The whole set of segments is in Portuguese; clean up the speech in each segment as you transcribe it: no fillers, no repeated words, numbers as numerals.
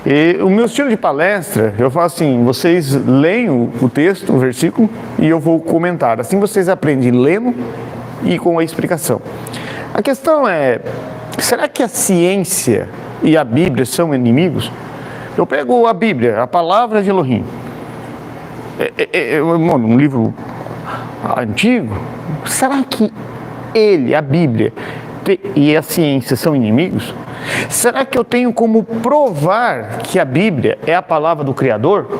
E o meu estilo de palestra, eu falo assim, vocês leem o texto, o versículo, e eu vou comentar. Assim vocês aprendem lendo e com a explicação. A questão é, será que a ciência e a Bíblia são inimigos? Eu pego a Bíblia, a palavra de Elohim, um livro antigo, será que a Bíblia e a ciência são inimigos? Será que eu tenho como provar que a Bíblia é a palavra do Criador?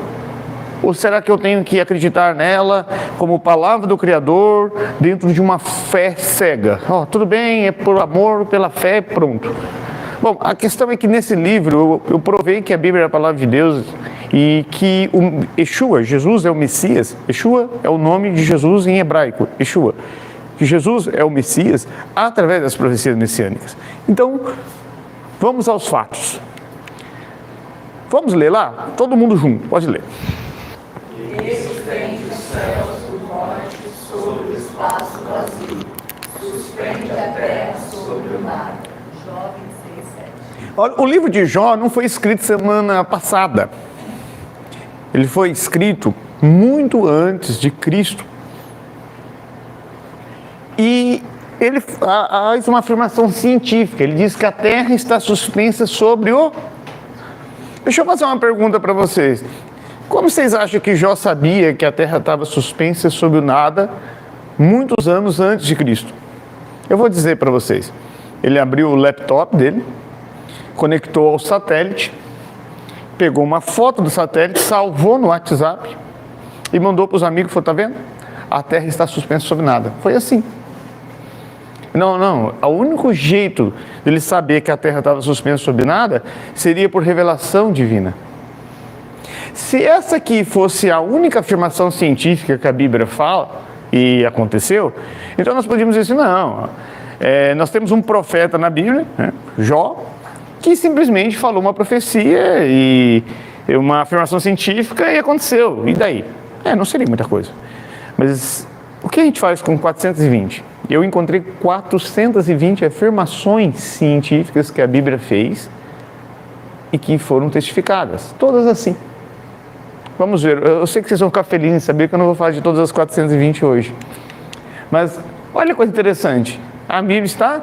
Ou será que eu tenho que acreditar nela como palavra do Criador dentro de uma fé cega? Tudo bem, é por amor, pela fé, pronto. Bom, a questão é que nesse livro eu provei que a Bíblia é a palavra de Deus e que o Yeshua, Jesus é o Messias. Yeshua é o nome de Jesus em hebraico, Yeshua. Que Jesus é o Messias através das profecias messiânicas. Então, vamos aos fatos. Vamos ler lá? Todo mundo junto, pode ler. Estende os céus do norte sobre o espaço vazio, suspende a terra sobre o mar. Jó 26:7. Olha, o livro de Jó não foi escrito semana passada. Ele foi escrito muito antes de Cristo. E ele faz uma afirmação científica. Ele diz que a terra está suspensa sobre o... Deixa eu fazer uma pergunta para vocês. Como vocês acham que Jó sabia que a terra estava suspensa sobre o nada muitos anos antes de Cristo? Eu vou dizer para vocês. Ele abriu o laptop dele, conectou ao satélite, pegou uma foto do satélite, salvou no WhatsApp e mandou para os amigos, falou, tá vendo? A terra está suspensa sobre nada. Foi assim. Não, o único jeito dele saber que a terra estava suspensa sobre nada seria por revelação divina. Se essa aqui fosse a única afirmação científica que a Bíblia fala, e aconteceu, então nós podíamos dizer assim, não, nós temos um profeta na Bíblia, né, Jó, que simplesmente falou uma profecia e uma afirmação científica e aconteceu, e daí? Não seria muita coisa. Mas o que a gente faz com 420? Eu encontrei 420 afirmações científicas que a Bíblia fez e que foram testificadas, todas assim. Vamos ver, eu sei que vocês vão ficar felizes em saber que eu não vou falar de todas as 420 hoje. Mas olha que coisa interessante, a Bíblia está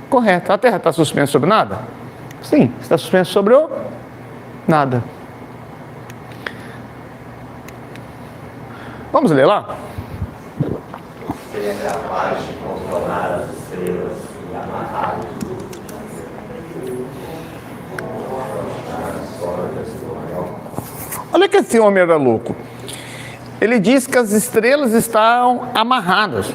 correta. A terra está suspensa sobre nada? Sim, está suspensa sobre o nada. Vamos ler lá? Seria capaz de controlar as estrelas e amarrar Olha que esse homem era louco. Ele diz que as estrelas estão amarradas.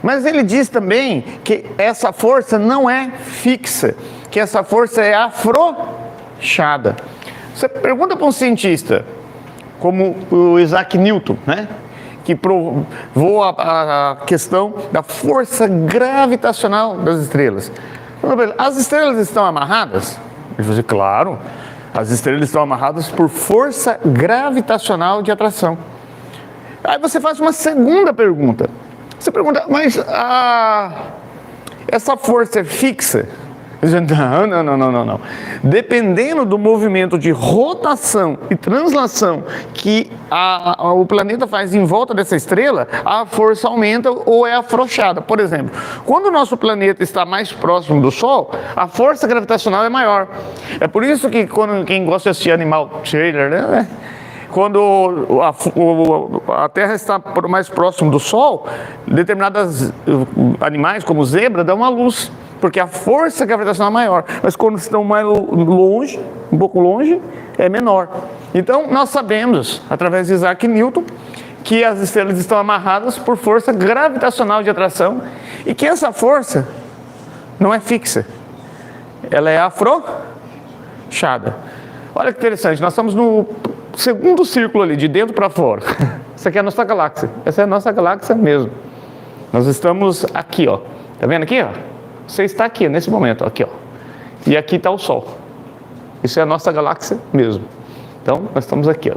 Mas ele diz também que essa força não é fixa, que essa força é afrouxada. Você pergunta para um cientista, como o Isaac Newton, né? Que provou a questão da força gravitacional das estrelas. As estrelas estão amarradas? Ele vai dizer, claro. As estrelas estão amarradas por força gravitacional de atração. Aí você faz uma segunda pergunta. Você pergunta, mas essa força é fixa? Não. Dependendo do movimento de rotação e translação que o planeta faz em volta dessa estrela, a força aumenta ou é afrouxada. Por exemplo, quando o nosso planeta está mais próximo do Sol, a força gravitacional é maior. É por isso que quem gosta de assistir Animal Trailer, né? Quando a Terra está mais próximo do Sol, determinados animais, como zebra, dão uma luz, porque a força gravitacional é maior. Mas quando estão mais longe, um pouco longe, é menor. Então, nós sabemos, através de Isaac Newton, que as estrelas estão amarradas por força gravitacional de atração e que essa força não é fixa, ela é afrouxada. Olha que interessante, nós estamos no segundo círculo ali, de dentro para fora. Essa aqui é a nossa galáxia. Essa é a nossa galáxia mesmo. Nós estamos aqui, ó. Tá vendo aqui, ó? Você está aqui, nesse momento, aqui, ó. E aqui está o Sol. Isso é a nossa galáxia mesmo. Então, nós estamos aqui, ó.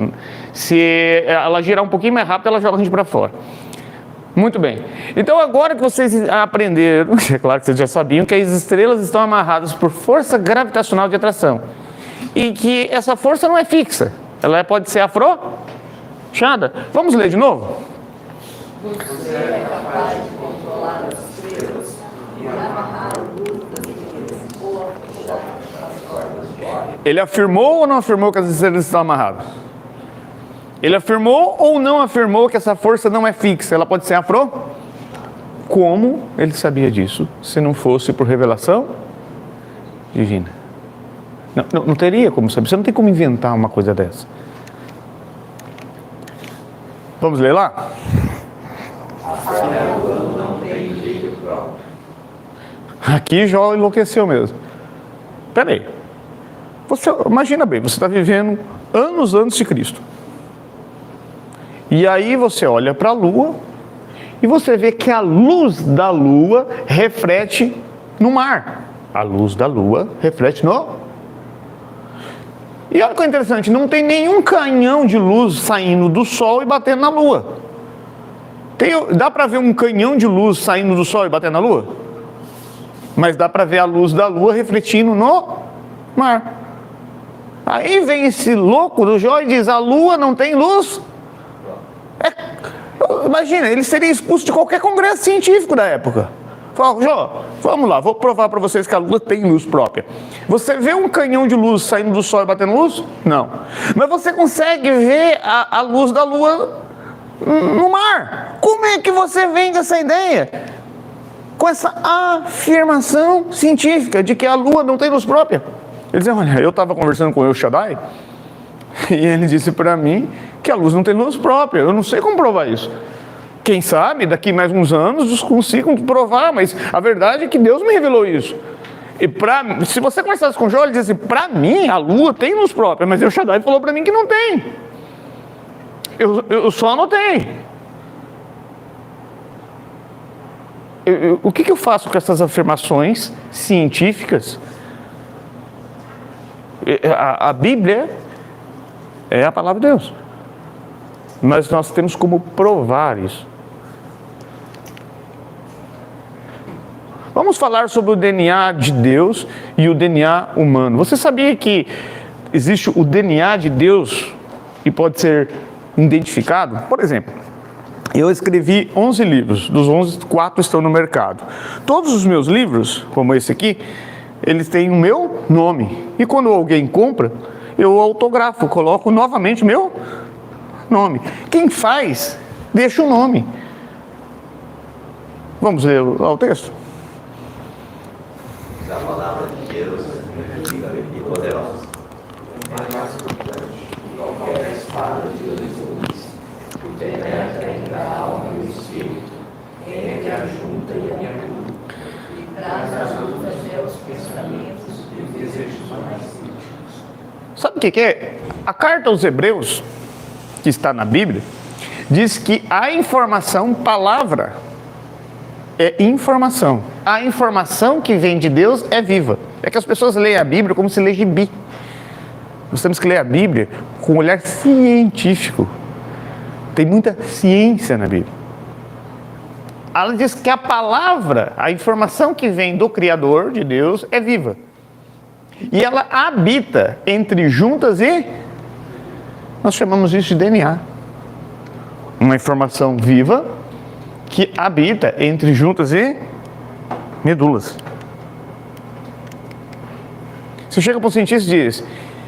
Se ela girar um pouquinho mais rápido, ela joga a gente para fora. Muito bem. Então, agora que vocês aprenderam, é claro que vocês já sabiam, que as estrelas estão amarradas por força gravitacional de atração. e que essa força não é fixa, ela pode ser afrouxada. Vamos ler de novo? Você é capaz de controlar as estrelas e amarrar o grupo das estrelas ou afrouxar as cordas de ar. Ele afirmou ou não afirmou que as estrelas estão amarradas? Ele afirmou ou não afirmou que essa força não é fixa, ela pode ser afrouxada? Como ele sabia disso, se não fosse por revelação divina? Não teria como saber, você não tem como inventar uma coisa dessa. Vamos ler lá? Aqui Jó enlouqueceu mesmo. Peraí, imagina bem, você está vivendo anos antes de Cristo. E aí você olha para a lua e você vê que a luz da lua reflete no mar. A luz da lua reflete no... E olha que interessante, não tem nenhum canhão de luz saindo do sol e batendo na lua. Dá para ver um canhão de luz saindo do sol e batendo na lua? Mas dá para ver a luz da lua refletindo no mar. Aí vem esse louco do Jó e diz, a lua não tem luz? Imagina, ele seria expulso de qualquer congresso científico da época. Fala, Jó, vamos lá, vou provar para vocês que a lua tem luz própria. Você vê um canhão de luz saindo do sol e batendo luz? Não. Mas você consegue ver a luz da lua no mar. Como é que você vende essa ideia? Com essa afirmação científica de que a lua não tem luz própria. Ele dizia, olha, eu estava conversando com o El Shaddai e ele disse para mim que a luz não tem luz própria. Eu não sei como provar isso. Quem sabe, daqui mais uns anos, consigam provar, mas a verdade é que Deus me revelou isso. E se você conversasse com Jó, ele disse, para mim, a lua tem luz própria, mas o El Shaddai falou para mim que não tem. Eu só anotei. O que eu faço com essas afirmações científicas? A Bíblia é a palavra de Deus. Mas nós temos como provar isso. Vamos falar sobre o DNA de Deus e o DNA humano. Você sabia que existe o DNA de Deus e pode ser identificado? Por exemplo, eu escrevi 11 livros, dos 11, 4 estão no mercado. Todos os meus livros, como esse aqui, eles têm o meu nome. E quando alguém compra, eu autografo, coloco novamente meu nome. Quem faz, deixa o nome. Vamos ler o texto? A palavra de Deus é viva e poderosa, mais cortante que qualquer espada de dois gumes, que penetra entre a alma e o espírito, entre a junta e a medula, e traz à luz aos pensamentos e os desejos mais íntimos. Sabe o que é? A carta aos Hebreus, que está na Bíblia, diz que a informação, palavra, é informação. A informação que vem de Deus é viva. É que as pessoas leem a Bíblia como se lê gibi. Nós temos que ler a Bíblia com um olhar científico. Tem muita ciência na Bíblia. Ela diz que a palavra, a informação que vem do Criador, de Deus, é viva. E ela habita entre juntas e... Nós chamamos isso de DNA. Uma informação viva que habita entre juntas e medulas. Você chega para um cientista e diz,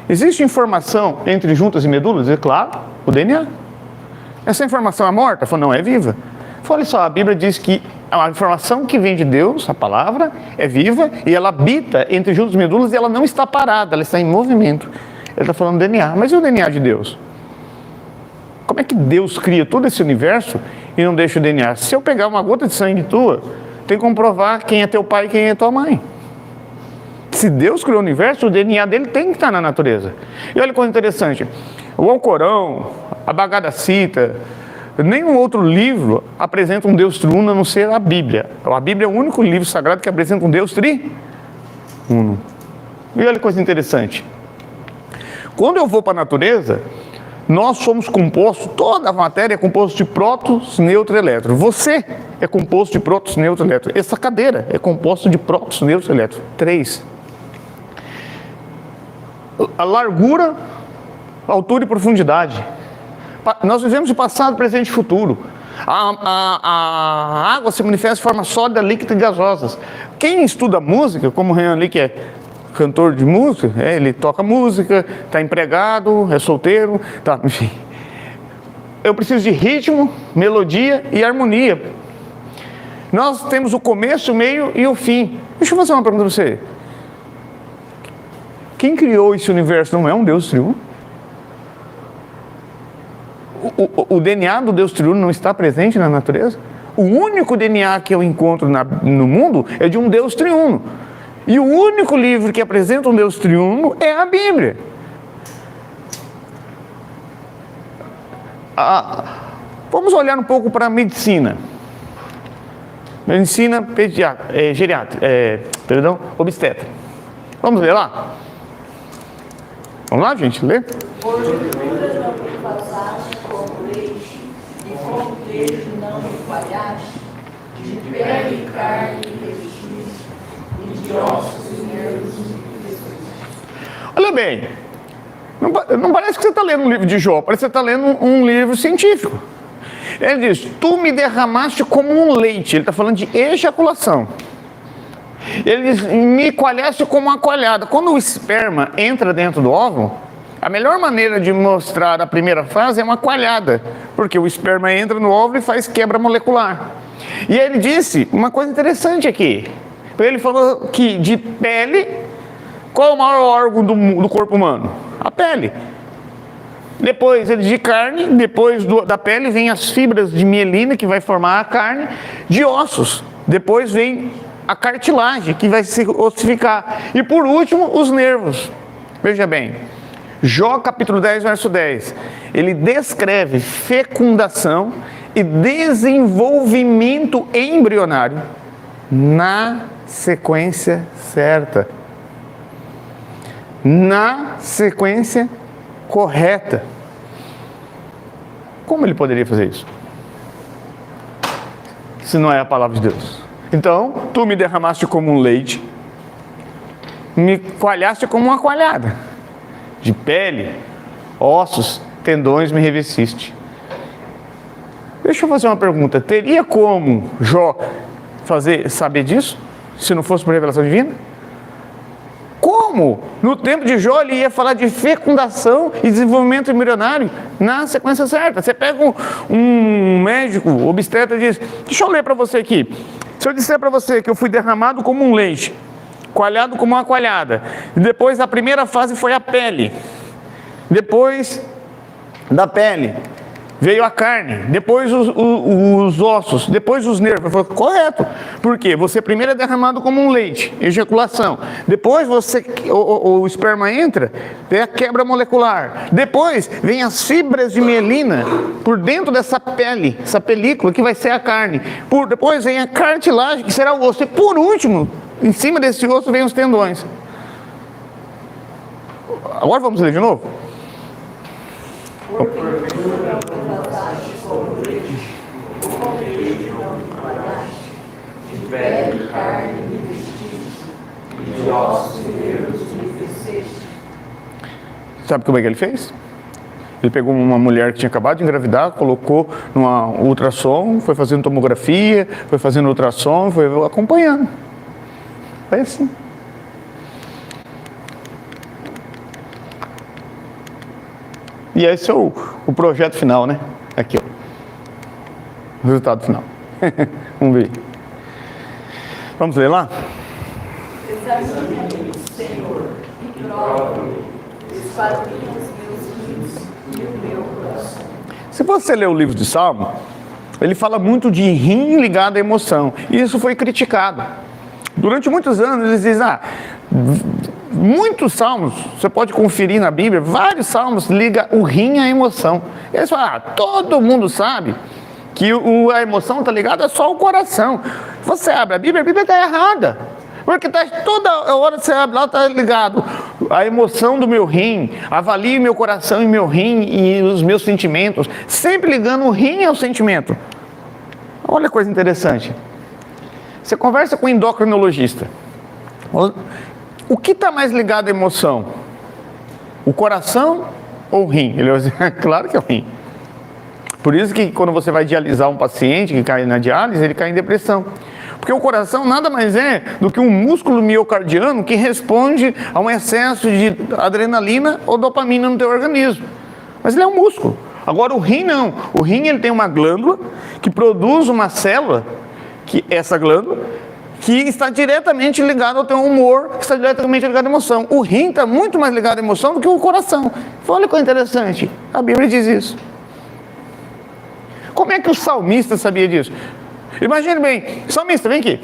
existe informação entre juntas e medulas? É claro, o DNA. Essa informação é morta? Fala, não, é viva. Fala, olha só, a Bíblia diz que a informação que vem de Deus, a palavra, é viva e ela habita entre juntas e medulas e ela não está parada, ela está em movimento. Ele está falando DNA, mas e o DNA de Deus? Como é que Deus cria todo esse universo e não deixa o DNA? Se eu pegar uma gota de sangue tua, tem que comprovar quem é teu pai e quem é tua mãe. Se Deus criou o universo, o DNA dele tem que estar na natureza. E olha que coisa interessante, o Alcorão, a Bhagavad Gita, nenhum outro livro apresenta um Deus triuno a não ser a Bíblia. A Bíblia é o único livro sagrado que apresenta um Deus triuno. E olha que coisa interessante, quando eu vou para a natureza, nós somos compostos, toda a matéria é composta de prótons, nêutrons e elétrons. Você é composto de prótons, nêutrons e elétrons. Essa cadeira é composta de prótons, nêutrons e elétrons. 3. a largura, altura e profundidade. Nós vivemos de passado, presente e futuro. A água se manifesta de forma sólida, líquida e gasosa. Quem estuda música, como o Renan ali, que é cantor de música, ele toca música, está empregado, é solteiro, tá, enfim. Eu preciso de ritmo, melodia e harmonia. Nós temos o começo, o meio e o fim. Deixa eu fazer uma pergunta para você. Quem criou esse universo não é um Deus triuno? O DNA do Deus triuno não está presente na natureza? O único DNA que eu encontro no mundo é de um Deus triuno. E o único livro que apresenta um Deus triuno é a Bíblia. Vamos olhar um pouco para a medicina. Medicina obstetra. Vamos ler lá? Vamos lá, gente, ler? Porventura não me passaste como leite, e como queijo não me falhaste, de pele e carne me revestiste, e de ossos e nervos me revestiste. Olha bem, não parece que você está lendo um livro de Jó, parece que você está lendo um livro científico. Ele diz, tu me derramaste como um leite, ele está falando de ejaculação. Ele diz, me coalhaste como uma coalhada. Quando o esperma entra dentro do óvulo, a melhor maneira de mostrar a primeira fase é uma coalhada, porque o esperma entra no óvulo e faz quebra molecular. E ele disse uma coisa interessante aqui. Ele falou que de pele, qual é o maior órgão do corpo humano? A pele. Depois ele de carne, depois da pele vem as fibras de mielina que vai formar a carne, de ossos. Depois vem a cartilagem que vai se ossificar. E por último, os nervos. Veja bem, Jó capítulo 10, verso 10. Ele descreve fecundação e desenvolvimento embrionário na sequência certa. Na sequência correta. Como ele poderia fazer isso? Se não é a palavra de Deus. Então, tu me derramaste como um leite, me coalhaste como uma coalhada. De pele, ossos, tendões me revestiste. Deixa eu fazer uma pergunta. Teria como Jó saber disso, se não fosse por revelação divina? Como? No tempo de Jó ele ia falar de fecundação e desenvolvimento embrionário na sequência certa. Você pega um médico, obstetra e diz, deixa eu ler para você aqui. Se eu disser para você que eu fui derramado como um leite, coalhado como uma coalhada, e depois a primeira fase foi a pele, depois da pele veio a carne, depois os ossos, depois os nervos. Eu falei, correto, porque você primeiro é derramado como um leite, ejaculação, depois o esperma entra, tem a quebra molecular, depois vem as fibras de mielina por dentro dessa pele, essa película que vai ser a carne, depois vem a cartilagem que será o osso, e por último, em cima desse osso vem os tendões. Agora vamos ler de novo? Sabe como é que ele fez? Ele pegou uma mulher que tinha acabado de engravidar, colocou numa ultrassom, foi fazendo tomografia, foi fazendo ultrassom, foi acompanhando. Foi assim. E esse é o projeto final, né? Aqui, ó. O resultado final. Vamos ver. Vamos ler lá? Examine-me, Senhor, e prova-me, esquadrinha os meus rins e o meu coração. Se você ler o livro de Salmo, ele fala muito de rim ligado à emoção. E isso foi criticado. Durante muitos anos eles dizem, muitos salmos, você pode conferir na Bíblia, vários salmos ligam o rim à emoção. Eles falam, todo mundo sabe que a emoção está ligada só ao coração. Você abre a Bíblia está errada. Porque toda hora que você abre lá, está ligado a emoção do meu rim, avalie meu coração e meu rim e os meus sentimentos, sempre ligando o rim ao sentimento. Olha que coisa interessante. Você conversa com um endocrinologista. O que está mais ligado à emoção? O coração ou o rim? Ele vai dizer, claro que é o rim. Por isso que quando você vai dialisar um paciente que cai na diálise, ele cai em depressão. Porque o coração nada mais é do que um músculo miocardiano que responde a um excesso de adrenalina ou dopamina no teu organismo. Mas ele é um músculo. Agora o rim não. O rim ele tem uma glândula que produz uma célula, que essa glândula, que está diretamente ligada ao teu humor, que está diretamente ligado à emoção. O rim está muito mais ligado à emoção do que o coração. Olha que interessante. A Bíblia diz isso. Como é que o salmista sabia disso? Imagine bem, salmista, vem aqui.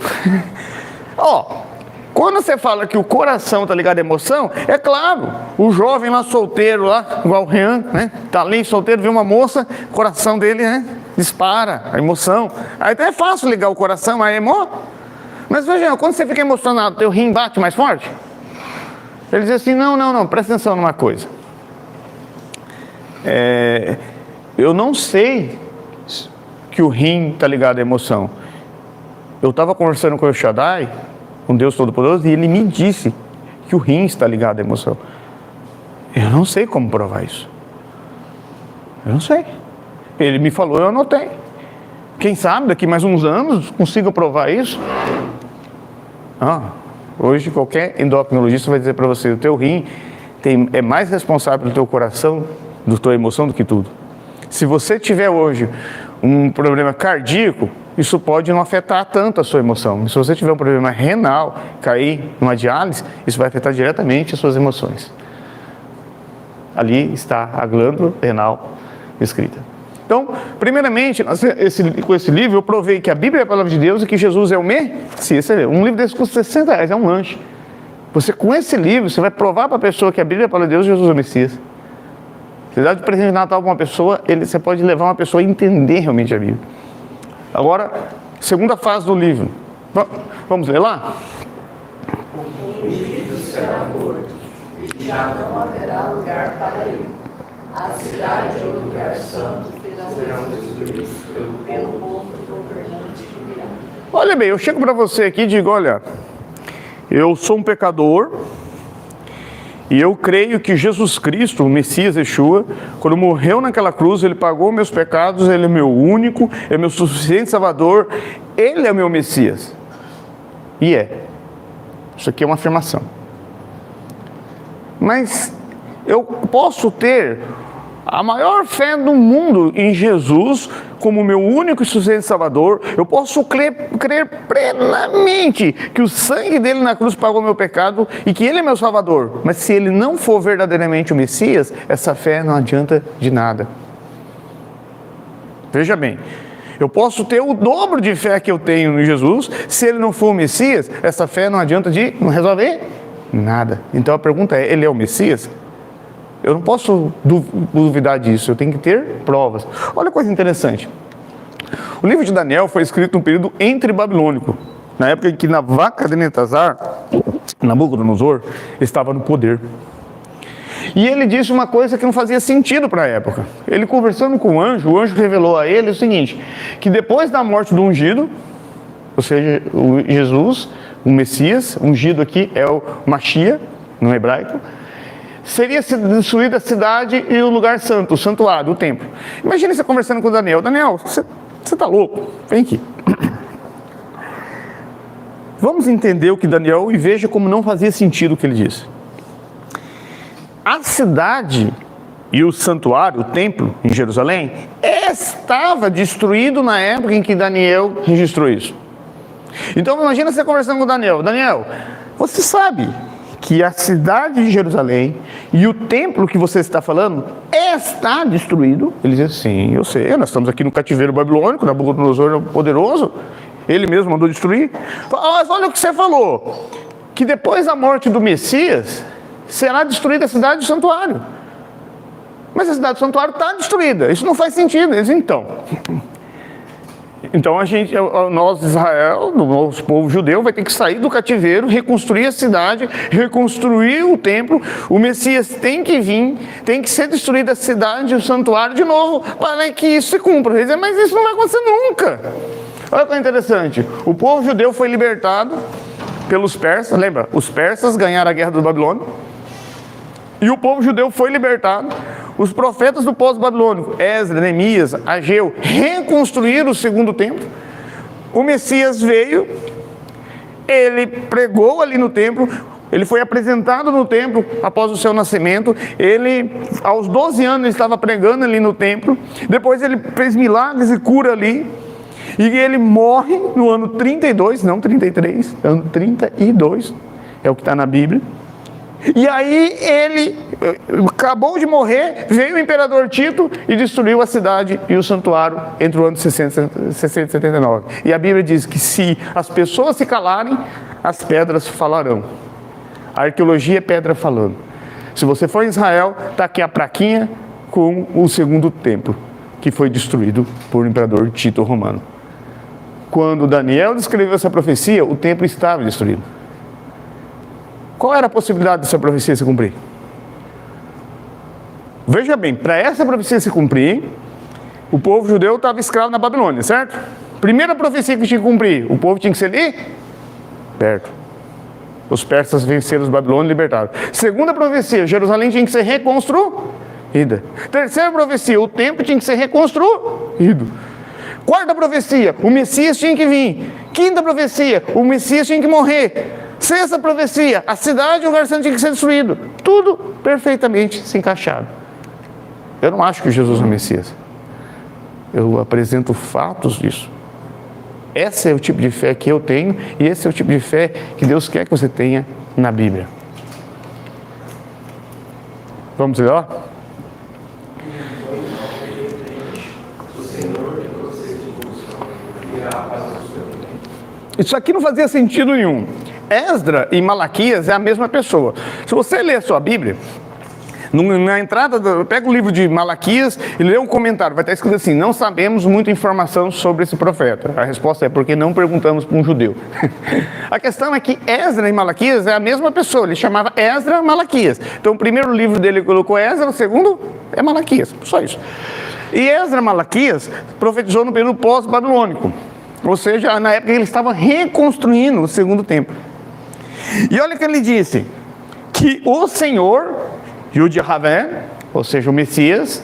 Quando você fala que o coração está ligado à emoção, é claro, o jovem lá solteiro, lá, igual o Rian, né? Está ali solteiro, vê uma moça, o coração dele, né? Dispara, a emoção. Aí até é fácil ligar o coração, a emo. Mas veja, quando você fica emocionado, teu rim bate mais forte? Ele diz assim, não, presta atenção numa coisa. Eu não sei que o rim está ligado à emoção. Eu estava conversando com o El Shaddai, um Deus Todo-Poderoso, e ele me disse que o rim está ligado à emoção. Eu não sei como provar isso. Eu não sei. Ele me falou, eu anotei. Quem sabe daqui mais uns anos consiga provar isso? Hoje qualquer endocrinologista vai dizer para você, o teu rim é mais responsável do teu coração, da tua emoção do que tudo. Se você tiver hoje um problema cardíaco, isso pode não afetar tanto a sua emoção. Se você tiver um problema renal, cair numa diálise, isso vai afetar diretamente as suas emoções. Ali está a glândula renal escrita. Então, primeiramente, com esse livro, eu provei que a Bíblia é a palavra de Deus e que Jesus é o Messias. Um livro desse custa R$60, é um lanche. Você, com esse livro, você vai provar para a pessoa que a Bíblia é a palavra de Deus e Jesus é o Messias. Você dá de presente de Natal para uma pessoa, você pode levar uma pessoa a entender realmente a Bíblia. Agora, segunda fase do livro. Vamos ler lá? O indivíduo será morto, e já não haverá lugar para ele. A cidade e o lugar santo serão destruídos pelo povo governante que virá. Olha bem, eu chego para você aqui e digo, olha, eu sou um pecador, e eu creio que Jesus Cristo, o Messias Yeshua, quando morreu naquela cruz, Ele pagou meus pecados, Ele é meu único, é meu suficiente Salvador, Ele é o meu Messias. E isso aqui é uma afirmação. Mas eu posso ter a maior fé do mundo em Jesus como meu único e suficiente Salvador. Eu posso crer plenamente que o sangue dele na cruz pagou meu pecado e que ele é meu Salvador. Mas se ele não for verdadeiramente o Messias, essa fé não adianta de nada. Veja bem, eu posso ter o dobro de fé que eu tenho em Jesus, se ele não for o Messias, essa fé não adianta de não resolver nada. Então a pergunta é, ele é o Messias? Eu não posso duvidar disso, eu tenho que ter provas. Olha que coisa interessante. O livro de Daniel foi escrito num período entre-babilônico, na época em que Nabúcodonosor, estava no poder. E ele disse uma coisa que não fazia sentido para a época. Ele conversando com o anjo revelou a ele o seguinte, que depois da morte do ungido, ou seja, o Jesus, o Messias, ungido aqui é o Mashiach, no hebraico, seria destruída a cidade e o lugar santo, o santuário, o templo. Imagina você conversando com o Daniel. Daniel, você está louco? Vem aqui. Vamos entender o que Daniel e veja como não fazia sentido o que ele disse. A cidade e o santuário, o templo em Jerusalém, estava destruído na época em que Daniel registrou isso. Então imagina você conversando com o Daniel. Daniel, você sabe que a cidade de Jerusalém e o templo que você está falando está destruído? Ele diz, sim, eu sei, nós estamos aqui no cativeiro babilônico, Nabucodonosor poderoso, ele mesmo mandou destruir. Mas olha o que você falou, que depois da morte do Messias, será destruída a cidade e o santuário. Mas a cidade do santuário está destruída, isso não faz sentido. Ele diz, então nós, Israel, o nosso povo judeu, vai ter que sair do cativeiro, reconstruir a cidade, reconstruir o templo. O Messias tem que vir, tem que ser destruída a cidade e o santuário de novo, para que isso se cumpra. Ele diz, mas isso não vai acontecer nunca. Olha que interessante, o povo judeu foi libertado pelos persas, lembra? Os persas ganharam a guerra do Babilônia. E o povo judeu foi libertado. Os profetas do pós-babilônico, Esdras, Neemias, Ageu, reconstruíram o segundo templo. O Messias veio, ele pregou ali no templo, ele foi apresentado no templo após o seu nascimento. Ele, aos 12 anos, estava pregando ali no templo. Depois ele fez milagres e cura ali. E ele morre no ano 32, não 33, ano 32, é o que está na Bíblia. E aí ele acabou de morrer, veio o imperador Tito e destruiu a cidade e o santuário entre o ano 60 e 79. E a Bíblia diz que se as pessoas se calarem, as pedras falarão. A arqueologia é pedra falando. Se você for em Israel, está aqui a plaquinha com o segundo templo, que foi destruído por o imperador Tito Romano. Quando Daniel descreveu essa profecia, o templo estava destruído. Qual era a possibilidade dessa profecia se cumprir? Veja bem, para essa profecia se cumprir, o povo judeu estava escravo na Babilônia, certo? Primeira profecia que tinha que cumprir, o povo tinha que ser liberto. Os persas venceram os babilônios e libertaram. Segunda profecia, Jerusalém tinha que ser reconstruída. Terceira profecia, o templo tinha que ser reconstruído. Quarta profecia, o Messias tinha que vir. Quinta profecia, o Messias tinha que morrer. Sexta profecia, a cidade e o lugar santo tinha que ser destruído. Tudo perfeitamente se encaixado. Eu não acho que Jesus é o Messias. Eu apresento fatos disso. Esse é o tipo de fé que eu tenho e esse é o tipo de fé que Deus quer que você tenha na Bíblia. Vamos ler lá? Isso aqui não fazia sentido nenhum. Esdras e Malaquias é a mesma pessoa. Se você ler a sua Bíblia, na entrada, pega o livro de Malaquias e lê um comentário, vai estar escrito assim: não sabemos muita informação sobre esse profeta. A resposta é porque não perguntamos para um judeu. A questão é que Esdras e Malaquias é a mesma pessoa, ele chamava Esdras Malaquias. Então o primeiro livro dele colocou Esdras, o segundo é Malaquias, só isso. E Esdras Malaquias profetizou no período pós-babilônico, ou seja, na época ele estava reconstruindo o segundo templo. E olha o que ele disse: que o Senhor, Yud-Javé, ou seja, o Messias,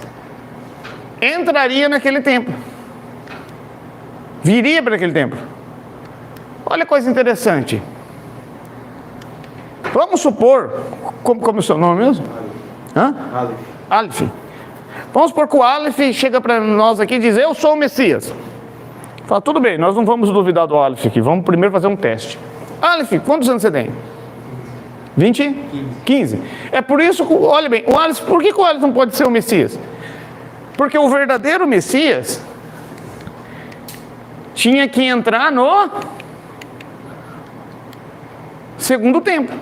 entraria naquele templo, viria para aquele templo. Olha que coisa interessante. Vamos supor, como é o seu nome mesmo? Aleph. Vamos supor que o Aleph chega para nós aqui e diz: eu sou o Messias. Fala, tudo bem, nós não vamos duvidar do Aleph aqui, vamos primeiro fazer um teste. Aleph, quantos anos você tem? 20? 15. É por isso que, olha bem, o Aleph, por que o Aleph não pode ser o Messias? Porque o verdadeiro Messias tinha que entrar no segundo templo.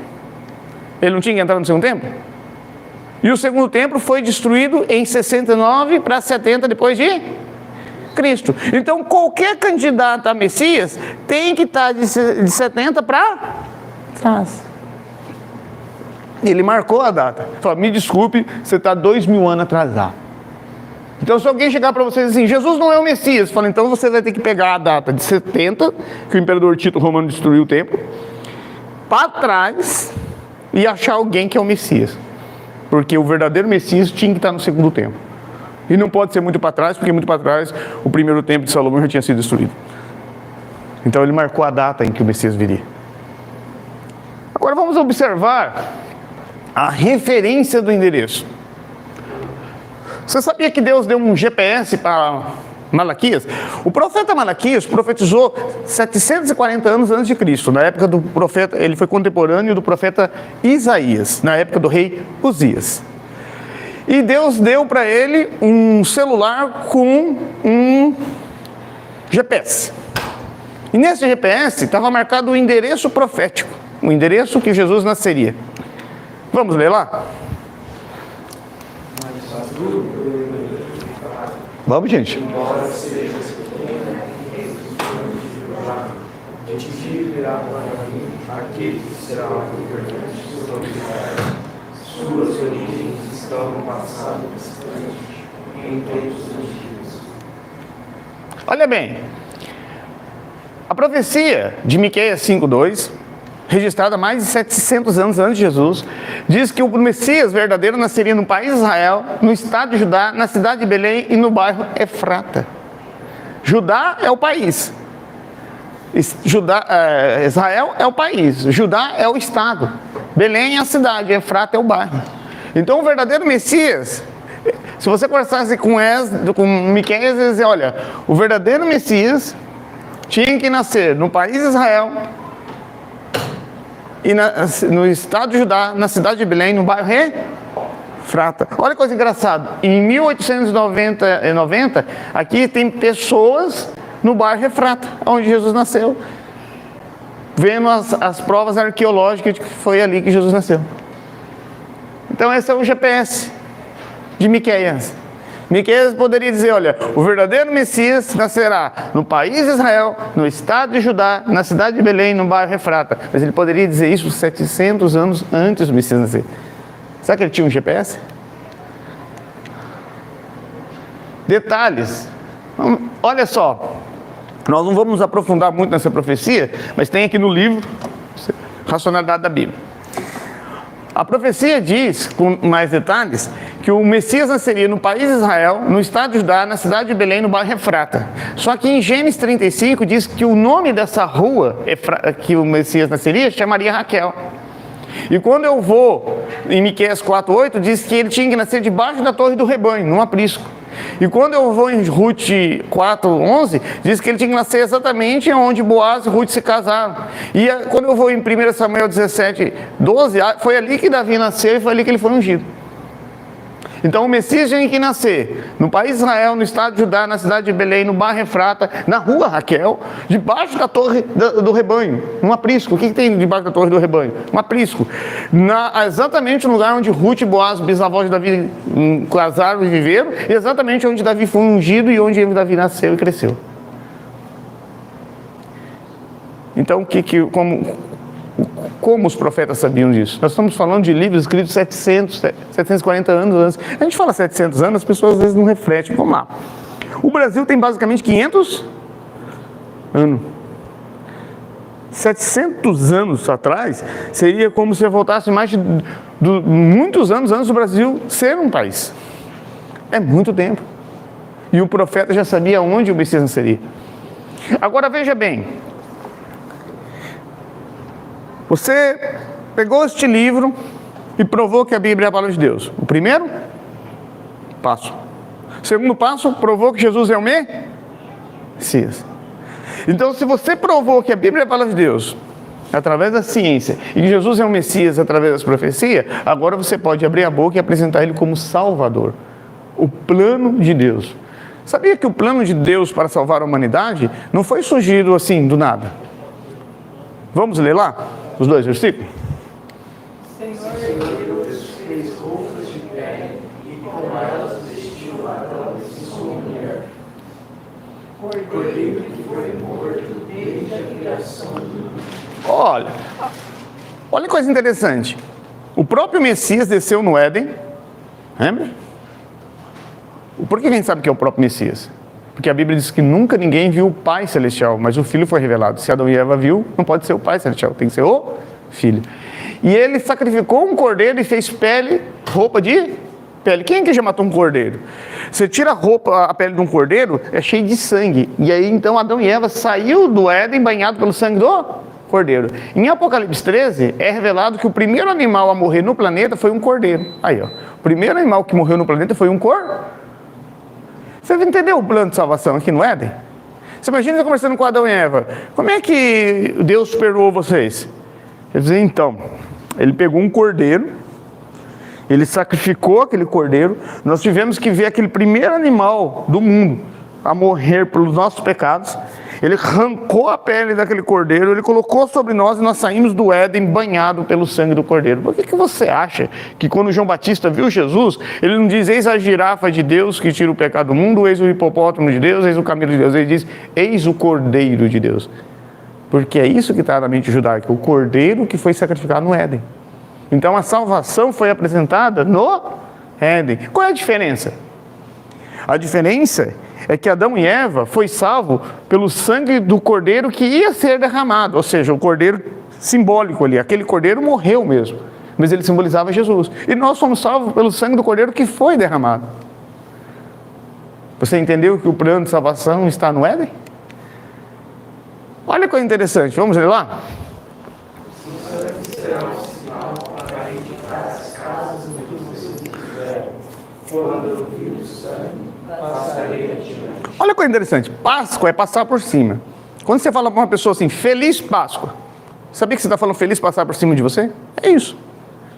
Ele não tinha que entrar no segundo templo? E o segundo templo foi destruído em 69 para 70 depois de Cristo. Então qualquer candidato a Messias tem que estar de 70 para trás. Ele marcou a data. Falou: me desculpe, você está 2000 anos atrasado. Então se alguém chegar para você e dizer assim: Jesus não é o Messias, fala, então você vai ter que pegar a data de 70, que o imperador Tito Romano destruiu o templo, para trás e achar alguém que é o Messias. Porque o verdadeiro Messias tinha que estar no segundo templo. E não pode ser muito para trás, porque muito para trás o primeiro templo de Salomão já tinha sido destruído. Então ele marcou a data em que o Messias viria. Agora vamos observar a referência do endereço. Você sabia que Deus deu um GPS para Malaquias? O profeta Malaquias profetizou 740 anos antes de Cristo. Na época do profeta, ele foi contemporâneo do profeta Isaías, na época do rei Uzias. E Deus deu para ele um celular com um GPS. E nesse GPS estava marcado o endereço profético, o endereço que Jesus nasceria. Vamos ler lá? Vamos, gente. Suas origens estão no passado distante, em todos os dias. Olha bem, a profecia de Miqueias 5:2 registrada há mais de 700 anos antes de Jesus, diz que o Messias verdadeiro nasceria no país de Israel, no estado de Judá, na cidade de Belém e no bairro Efrata. Judá é o país. Israel é o país, Judá é o estado, Belém é a cidade, Efrata é o bairro. Então o verdadeiro Messias, se você conversasse com Miqueias, ele dizia, olha, o verdadeiro Messias tinha que nascer no país de Israel, e no estado de Judá, na cidade de Belém, no bairro Efrata. Olha que coisa engraçada, em 1890, aqui tem pessoas no bairro Efrata, onde Jesus nasceu, vendo as provas arqueológicas de que foi ali que Jesus nasceu. Então esse é o GPS de Miqueias. Miqueias poderia dizer, olha, o verdadeiro Messias nascerá no país de Israel, no estado de Judá, na cidade de Belém, no bairro Efrata. Mas ele poderia dizer isso 700 anos antes do Messias nascer. Será que ele tinha um GPS? Detalhes. Olha só, nós não vamos nos aprofundar muito nessa profecia, mas tem aqui no livro Racionalidade da Bíblia. A profecia diz, com mais detalhes, que o Messias nasceria no país de Israel, no estado de Judá, na cidade de Belém, no bairro Efrata. Só que em Gênesis 35 diz que o nome dessa rua que o Messias nasceria chamaria Raquel. E quando eu vou em Miqueias 4:8, diz que ele tinha que nascer debaixo da torre do rebanho, num aprisco. E quando eu vou em Ruth 4:11, diz que ele tinha que nascer exatamente onde Boaz e Ruth se casaram. E quando eu vou em 1 Samuel 17:12, foi ali que Davi nasceu e foi ali que ele foi ungido. Então o Messias tinha que nascer no país de Israel, no estado de Judá, na cidade de Belém, no bairro Efrata, na rua Raquel, debaixo da torre do rebanho, um aprisco. O que tem debaixo da torre do rebanho? Um aprisco. Exatamente no lugar onde Ruth e Boaz, bisavós de Davi, casaram e viveram, e exatamente onde Davi foi ungido e onde Davi nasceu e cresceu. Então, como os profetas sabiam disso? Nós estamos falando de livros escritos 740 anos antes. A gente fala 700 anos, as pessoas às vezes não refletem. Vamos lá. O Brasil tem basicamente 500 anos. 700 anos atrás, seria como se eu voltasse mais de muitos anos antes do Brasil ser um país. É muito tempo. E o profeta já sabia onde o Messias nasceria. Agora veja bem. Você pegou este livro e provou que a Bíblia é a palavra de Deus. O primeiro passo. O segundo passo, provou que Jesus é o Messias. Então, se você provou que a Bíblia é a palavra de Deus, através da ciência, e que Jesus é o Messias através das profecias, agora você pode abrir a boca e apresentar Ele como Salvador. O plano de Deus. Sabia que o plano de Deus para salvar a humanidade não foi surgido assim, do nada? Vamos ler lá? Os dois versículos? Senhor Deus fez roupas de pele e com elas vestiu Adão e sua mulher. Cordeiro que foi morto desde a criação do mundo. Olha que coisa interessante. O próprio Messias desceu no Éden. Lembra? Por que a gente sabe que é o próprio Messias? Porque a Bíblia diz que nunca ninguém viu o Pai Celestial, mas o Filho foi revelado. Se Adão e Eva viu, não pode ser o Pai Celestial, tem que ser o Filho. E ele sacrificou um cordeiro e fez roupa de pele. Quem é que já matou um cordeiro? Você tira a pele de um cordeiro, é cheio de sangue. E aí então Adão e Eva saiu do Éden banhado pelo sangue do cordeiro. Em Apocalipse 13 é revelado que o primeiro animal a morrer no planeta foi um cordeiro. Aí ó, o primeiro animal que morreu no planeta foi um cordeiro. Você entendeu o plano de salvação aqui no Éden? Você imagina você conversando com Adão e Eva. Como é que Deus perdoou vocês? Ele dizia, então, ele pegou um cordeiro, ele sacrificou aquele cordeiro, nós tivemos que ver aquele primeiro animal do mundo a morrer pelos nossos pecados, ele arrancou a pele daquele cordeiro, ele colocou sobre nós e nós saímos do Éden banhado pelo sangue do cordeiro. Por que você acha que quando João Batista viu Jesus, ele não diz, eis a girafa de Deus que tira o pecado do mundo, eis o hipopótamo de Deus, eis o camelo de Deus, ele diz, eis o cordeiro de Deus. Porque é isso que está na mente judaica, o cordeiro que foi sacrificado no Éden. Então a salvação foi apresentada no Éden. Qual é a diferença? A diferença é que Adão e Eva foi salvo pelo sangue do cordeiro que ia ser derramado, ou seja, o cordeiro simbólico ali. Aquele cordeiro morreu mesmo, mas ele simbolizava Jesus. E nós somos salvos pelo sangue do cordeiro que foi derramado. Você entendeu que o plano de salvação está no Éden? Olha que coisa interessante, vamos ler lá? Olha que coisa interessante, Páscoa é passar por cima. Quando você fala para uma pessoa assim, Feliz Páscoa, sabia que você está falando feliz passar por cima de você? É isso.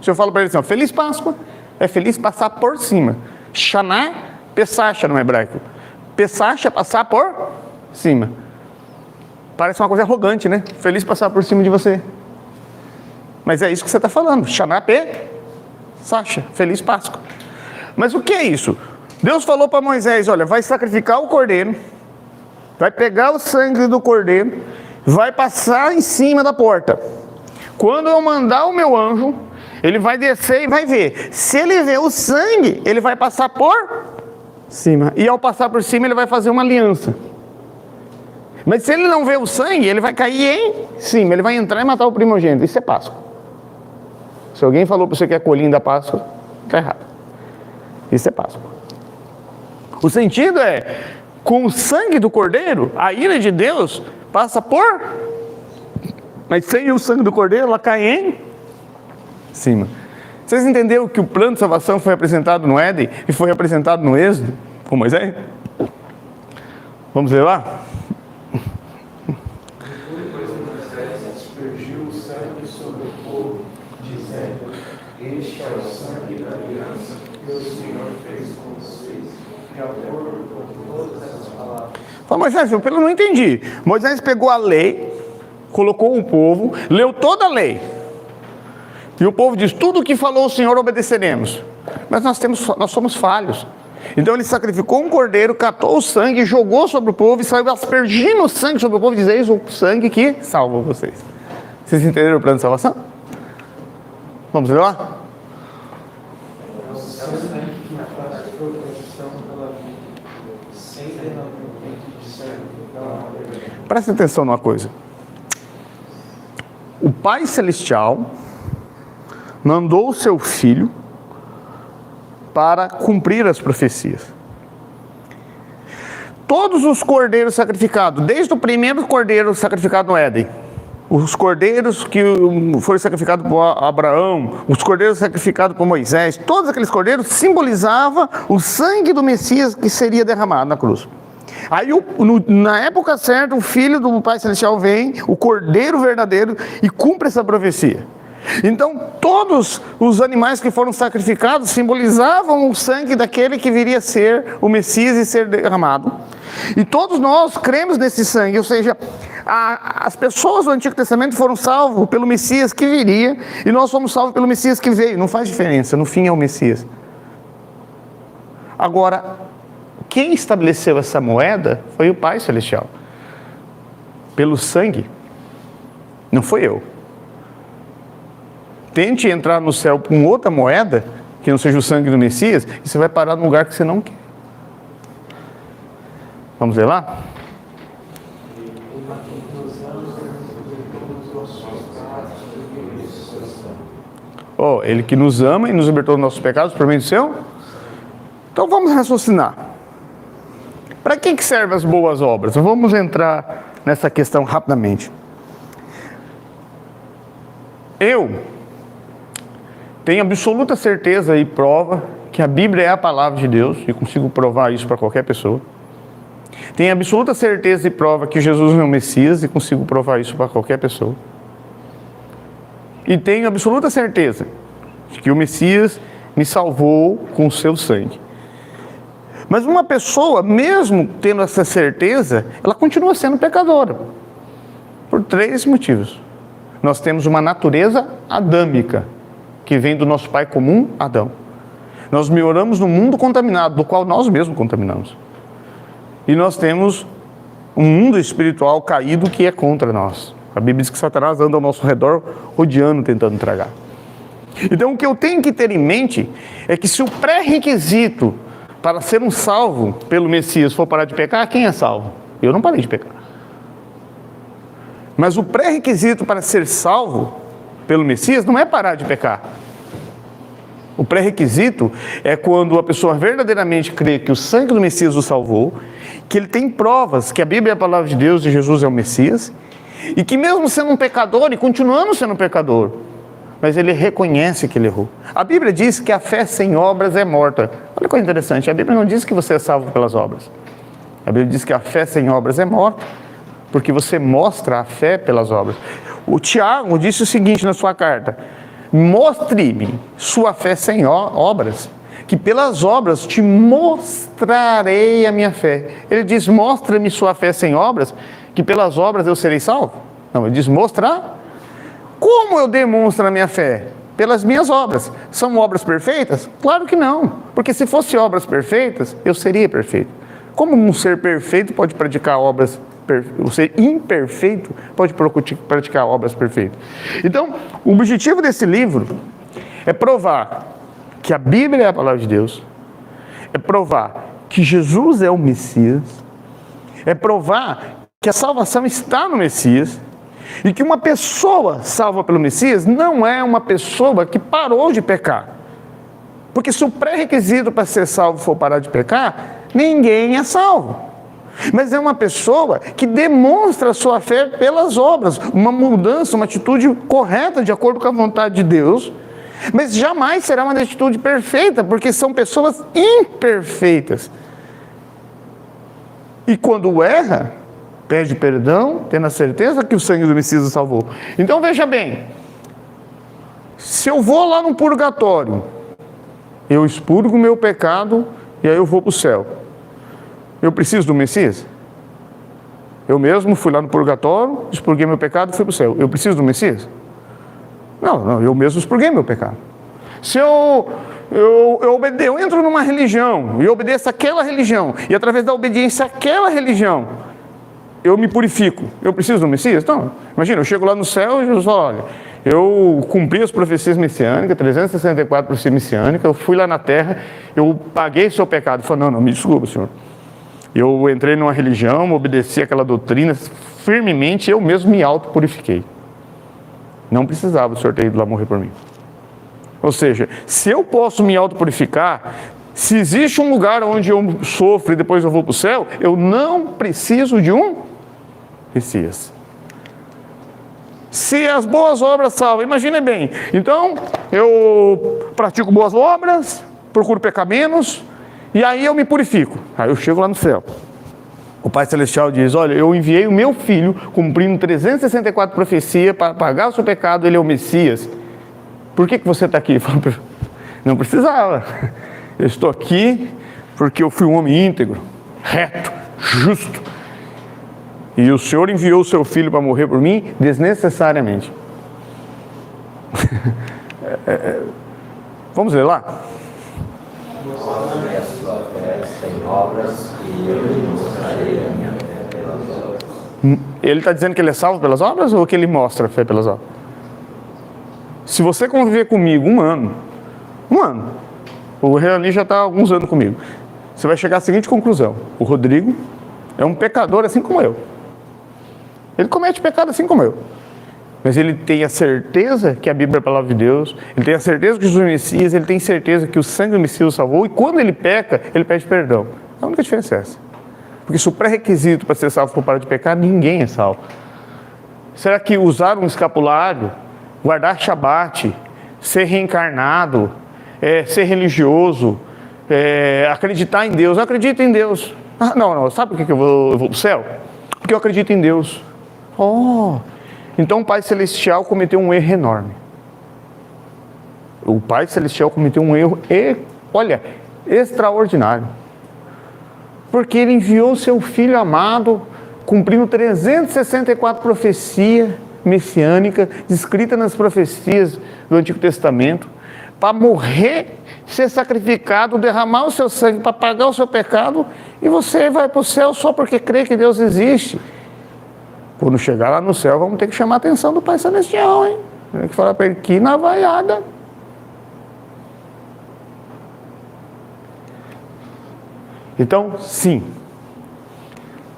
Se eu falo para ele assim, ó, Feliz Páscoa, é feliz passar por cima. Shaná, Pesach no hebraico. Pesach é passar por cima. Parece uma coisa arrogante, né? Feliz passar por cima de você. Mas é isso que você está falando. Shaná, Pesach, Feliz Páscoa. Mas o que é isso? Deus falou para Moisés, olha, vai sacrificar o cordeiro, vai pegar o sangue do cordeiro, vai passar em cima da porta. Quando eu mandar o meu anjo, ele vai descer e vai ver. Se ele ver o sangue, ele vai passar por cima. E ao passar por cima, ele vai fazer uma aliança. Mas se ele não ver o sangue, ele vai cair em cima. Ele vai entrar e matar o primogênito. Isso é Páscoa. Se alguém falou para você que é colinho da Páscoa, está errado. Isso é Páscoa. O sentido é, com o sangue do cordeiro, a ira de Deus passa por... Mas sem o sangue do cordeiro, ela cai em cima. Vocês entenderam que o plano de salvação foi apresentado no Éden e foi apresentado no Êxodo, com Moisés? Vamos ver lá? Aspergiu o sangue sobre o povo, dizendo: Este é o sangue da aliança que o Senhor fez com vocês, de acordo com todas essas palavras. Fala, Moisés, eu não entendi. Moisés pegou a lei, colocou o povo, leu toda a lei. E o povo diz, tudo o que falou o Senhor obedeceremos. Mas nós somos falhos. Então ele sacrificou um cordeiro, catou o sangue, jogou sobre o povo e saiu aspergindo o sangue sobre o povo e diz, eis o sangue que salva vocês. Vocês entenderam o plano de salvação? Vamos ler lá? É o sangue que faz proteção pela vida, sem derramamento de sangue não há perdão. Presta atenção numa coisa. O Pai Celestial mandou o seu Filho para cumprir as profecias. Todos os cordeiros sacrificados, desde o primeiro cordeiro sacrificado no Éden, os cordeiros que foram sacrificados por Abraão, os cordeiros sacrificados por Moisés, todos aqueles cordeiros simbolizavam o sangue do Messias que seria derramado na cruz. Aí, na época certa, o Filho do Pai Celestial vem, o Cordeiro verdadeiro, e cumpre essa profecia. Então, todos os animais que foram sacrificados simbolizavam o sangue daquele que viria a ser o Messias e ser derramado. E todos nós cremos nesse sangue, ou seja, as pessoas do Antigo Testamento foram salvos pelo Messias que viria, e nós fomos salvos pelo Messias que veio. Não faz diferença, no fim é o Messias. Agora, quem estabeleceu essa moeda foi o Pai Celestial. Pelo sangue. Não foi eu. Tente entrar no céu com outra moeda, que não seja o sangue do Messias, e você vai parar num lugar que você não quer. Vamos ver lá? Oh, ele que nos ama e nos libertou dos nossos pecados por meio do seu? Então vamos raciocinar. Para que servem as boas obras? Vamos entrar nessa questão rapidamente. Eu tenho absoluta certeza e prova que a Bíblia é a palavra de Deus, e consigo provar isso para qualquer pessoa. Tenho absoluta certeza e prova que Jesus é o Messias, e consigo provar isso para qualquer pessoa. E tenho absoluta certeza de que o Messias me salvou com o seu sangue. Mas uma pessoa, mesmo tendo essa certeza, ela continua sendo pecadora. Por 3 motivos. Nós temos uma natureza adâmica, que vem do nosso pai comum, Adão. Nós moramos num mundo contaminado, do qual nós mesmos contaminamos. E nós temos um mundo espiritual caído que é contra nós. A Bíblia diz que Satanás anda ao nosso redor, rodeando, tentando tragar. Então o que eu tenho que ter em mente é que se o pré-requisito para ser um salvo pelo Messias for parar de pecar, quem é salvo? Eu não parei de pecar. Mas o pré-requisito para ser salvo pelo Messias não é parar de pecar. O pré-requisito é quando a pessoa verdadeiramente crê que o sangue do Messias o salvou, que ele tem provas que a Bíblia é a palavra de Deus e Jesus é o Messias, e que mesmo sendo um pecador e continuando sendo um pecador, mas ele reconhece que ele errou. A Bíblia diz que a fé sem obras é morta. Olha que coisa interessante, a Bíblia não diz que você é salvo pelas obras. A Bíblia diz que a fé sem obras é morta, porque você mostra a fé pelas obras. O Tiago disse o seguinte na sua carta: mostre-me sua fé sem obras, que pelas obras te mostrarei a minha fé. Ele diz, mostra-me sua fé sem obras, que pelas obras eu serei salvo. Não, ele diz, mostrar. Como eu demonstro a minha fé? Pelas minhas obras. São obras perfeitas? Claro que não, porque se fossem obras perfeitas, eu seria perfeito. Como um ser perfeito pode praticar obras perfeitas? O ser imperfeito pode praticar obras perfeitas. Então, o objetivo desse livro é provar que a Bíblia é a palavra de Deus, é provar que Jesus é o Messias, é provar que a salvação está no Messias, e que uma pessoa salva pelo Messias não é uma pessoa que parou de pecar. Porque se o pré-requisito para ser salvo for parar de pecar, ninguém é salvo. Mas é uma pessoa que demonstra a sua fé pelas obras, uma mudança, uma atitude correta de acordo com a vontade de Deus, mas jamais será uma atitude perfeita, porque são pessoas imperfeitas. E quando erra, pede perdão, tendo a certeza que o sangue do Messias o salvou. Então veja bem, se eu vou lá no purgatório, eu expurgo o meu pecado e aí eu vou para o céu, eu preciso do Messias? Eu mesmo fui lá no purgatório, expurguei meu pecado e fui para o céu, eu preciso do Messias? Não, eu mesmo expurguei meu pecado. Se eu entro numa religião e obedeço àquela religião, e através da obediência àquela religião eu me purifico, eu preciso do Messias? Não, imagina, eu chego lá no céu e Jesus fala, olha, eu cumpri as profecias messiânicas, 364 profecias messiânicas, eu fui lá na terra, eu paguei seu pecado. Ele falou, não, me desculpa, senhor, eu entrei numa religião, obedeci aquela doutrina firmemente, eu mesmo me auto-purifiquei, não precisava o senhor ter ido lá morrer por mim. Ou seja, se eu posso me auto-purificar, se existe um lugar onde eu sofro e depois eu vou para o céu, eu não preciso de um Messias. Se as boas obras salvam, imagine bem, então eu pratico boas obras, procuro pecar menos, e aí eu me purifico, aí eu chego lá no céu. O Pai Celestial diz, olha, eu enviei o meu filho, cumprindo 364 profecias, para pagar o seu pecado, ele é o Messias. Por que você está aqui? Não precisava. Eu estou aqui porque eu fui um homem íntegro, reto, justo. E o Senhor enviou o seu filho para morrer por mim desnecessariamente. Vamos ler lá? Mostre a sua fé sem obras e eu lhe mostrarei a minha fé pelas obras. Ele está dizendo que ele é salvo pelas obras ou que ele mostra a fé pelas obras? Se você conviver comigo um ano, o Reani já está há alguns anos comigo, você vai chegar à seguinte conclusão: o Rodrigo é um pecador assim como eu. Ele comete pecado assim como eu. Mas ele tem a certeza que a Bíblia é a palavra de Deus, ele tem a certeza que Jesus é o Messias, ele tem certeza que o sangue do Messias o salvou, e quando ele peca, ele pede perdão. A única diferença é essa. Porque se o pré-requisito para ser salvo for parar de pecar, ninguém é salvo. Será que usar um escapulário, guardar Shabat, ser reencarnado, ser religioso, acreditar em Deus? Eu acredito em Deus. Não, sabe por que eu vou para o céu? Porque eu acredito em Deus. Então o Pai Celestial cometeu um erro enorme. O Pai Celestial cometeu um erro, extraordinário. Porque Ele enviou o seu Filho amado, cumprindo 364 profecias messiânicas, descritas nas profecias do Antigo Testamento, para morrer, ser sacrificado, derramar o seu sangue para pagar o seu pecado, e você vai para o céu só porque crê que Deus existe. Quando chegar lá no céu, vamos ter que chamar a atenção do Pai Celestial, hein? Tem que falar para ele, que navaiada. Então, sim,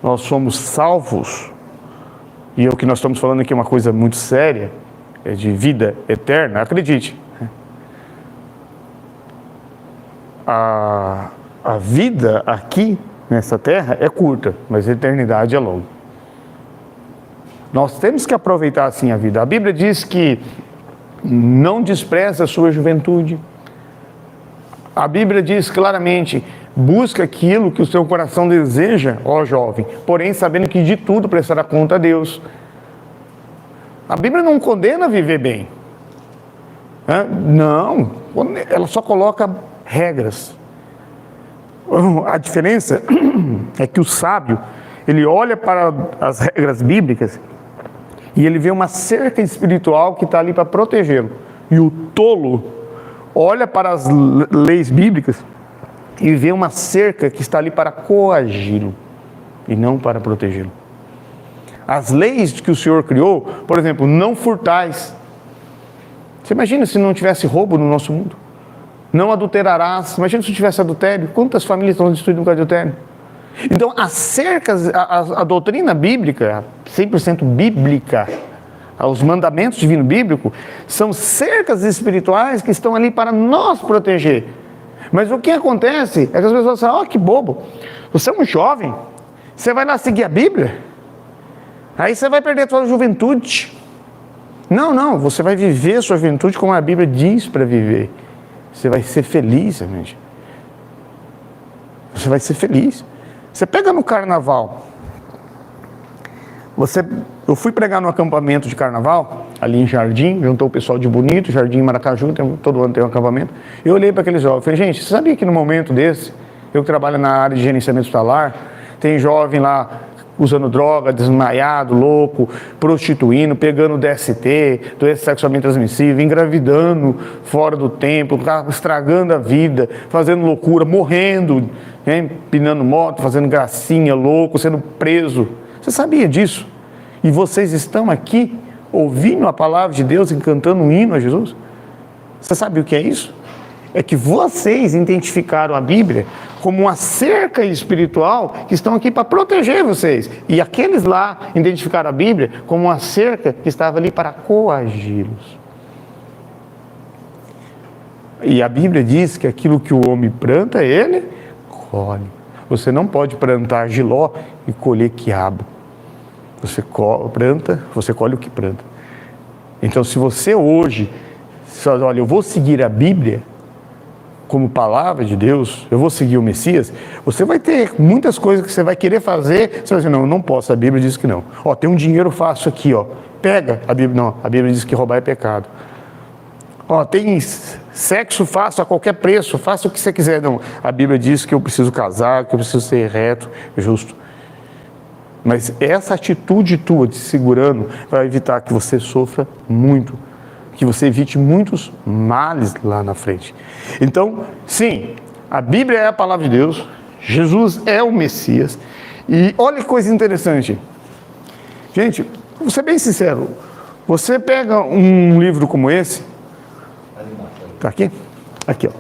nós somos salvos e o que nós estamos falando aqui é uma coisa muito séria, é de vida eterna, acredite. A vida aqui, nessa terra, é curta, mas a eternidade é longa. Nós temos que aproveitar assim a vida. A Bíblia diz que não despreza a sua juventude. A Bíblia diz claramente, busca aquilo que o seu coração deseja, ó jovem, porém sabendo que de tudo prestará conta a Deus. A Bíblia não condena a viver bem. Não, ela só coloca regras. A diferença é que o sábio, ele olha para as regras bíblicas e ele vê uma cerca espiritual que está ali para protegê-lo. E o tolo olha para as leis bíblicas e vê uma cerca que está ali para coagi-lo e não para protegê-lo. As leis que o Senhor criou, por exemplo, não furtais. Você imagina se não tivesse roubo no nosso mundo? Não adulterarás. Imagina se não tivesse adultério. Quantas famílias estão destruídas por causa de adultério? Então, as cercas, a doutrina bíblica, 100% bíblica, os mandamentos divinos bíblicos, são cercas espirituais que estão ali para nos proteger. Mas o que acontece é que as pessoas falam, que bobo, você é um jovem, você vai lá seguir a Bíblia? Aí você vai perder a sua juventude. Não, você vai viver a sua juventude como a Bíblia diz para viver. Você vai ser feliz, gente. Você vai ser feliz. Você pega no carnaval. Eu fui pregar no acampamento de carnaval, ali em Jardim, juntou o pessoal de Bonito, Jardim Maracaju, todo ano tem um acampamento. Eu olhei para aqueles jovens e falei, gente, você sabia que no momento desse, eu que trabalho na área de gerenciamento hospitalar, tem jovem lá usando droga, desmaiado, louco, prostituindo, pegando DST, doença sexualmente transmissível, engravidando fora do tempo, estragando a vida, fazendo loucura, morrendo, empinando moto, fazendo gracinha, louco, sendo preso. Você sabia disso? E vocês estão aqui ouvindo a palavra de Deus e cantando um hino a Jesus? Você sabe o que é isso? É que vocês identificaram a Bíblia como uma cerca espiritual que estão aqui para proteger vocês. E aqueles lá identificaram a Bíblia como uma cerca que estava ali para coagi-los. E a Bíblia diz que aquilo que o homem planta, ele colhe. Você não pode plantar giló e colher quiabo. Você planta, você colhe o que planta. Então, se você hoje, olha, eu vou seguir a Bíblia como palavra de Deus, eu vou seguir o Messias, você vai ter muitas coisas que você vai querer fazer, você vai dizer, não, eu não posso, a Bíblia diz que não. Tem um dinheiro fácil aqui, pega, a Bíblia não, a Bíblia diz que roubar é pecado. Tem sexo fácil a qualquer preço, faça o que você quiser, não, a Bíblia diz que eu preciso casar, que eu preciso ser reto, justo. Mas essa atitude tua de segurando vai evitar que você sofra muito, que você evite muitos males lá na frente. Então, sim, a Bíblia é a palavra de Deus, Jesus é o Messias, e olha que coisa interessante. Gente, vou ser bem sincero, você pega um livro como esse, tá aqui? Aqui,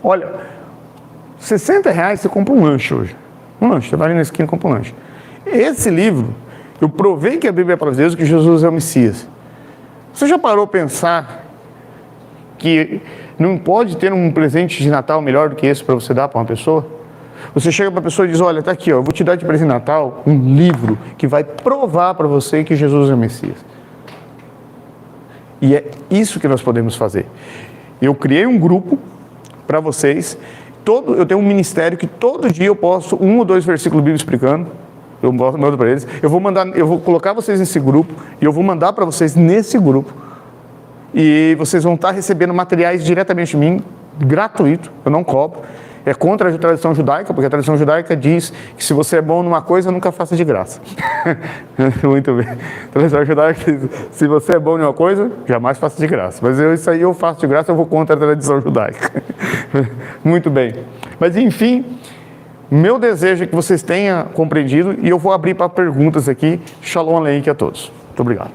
Olha, R$60 você compra um lanche hoje. Um lanche, você vai ali na esquina e compra um lanche. Esse livro, eu provei que a Bíblia é a palavra de Deus, que Jesus é o Messias. Você já parou a pensar que não pode ter um presente de Natal melhor do que esse para você dar para uma pessoa? Você chega para a pessoa e diz, olha, está aqui, eu vou te dar de presente de Natal um livro que vai provar para você que Jesus é o Messias. E é isso que nós podemos fazer. Eu criei um grupo para vocês, eu tenho um ministério que todo dia eu posto 1 ou 2 versículos bíblicos explicando, eu mando para eles, eu vou colocar vocês nesse grupo, e eu vou mandar para vocês nesse grupo, e vocês vão estar recebendo materiais diretamente de mim, gratuito, eu não cobro. É contra a tradição judaica, porque a tradição judaica diz que se você é bom numa coisa, nunca faça de graça. Muito bem. A tradição judaica diz, se você é bom em uma coisa, jamais faça de graça. Mas isso aí eu faço de graça, eu vou contra a tradição judaica. Muito bem. Mas enfim, meu desejo é que vocês tenham compreendido, e eu vou abrir para perguntas aqui. Shalom aleichem a todos. Muito obrigado.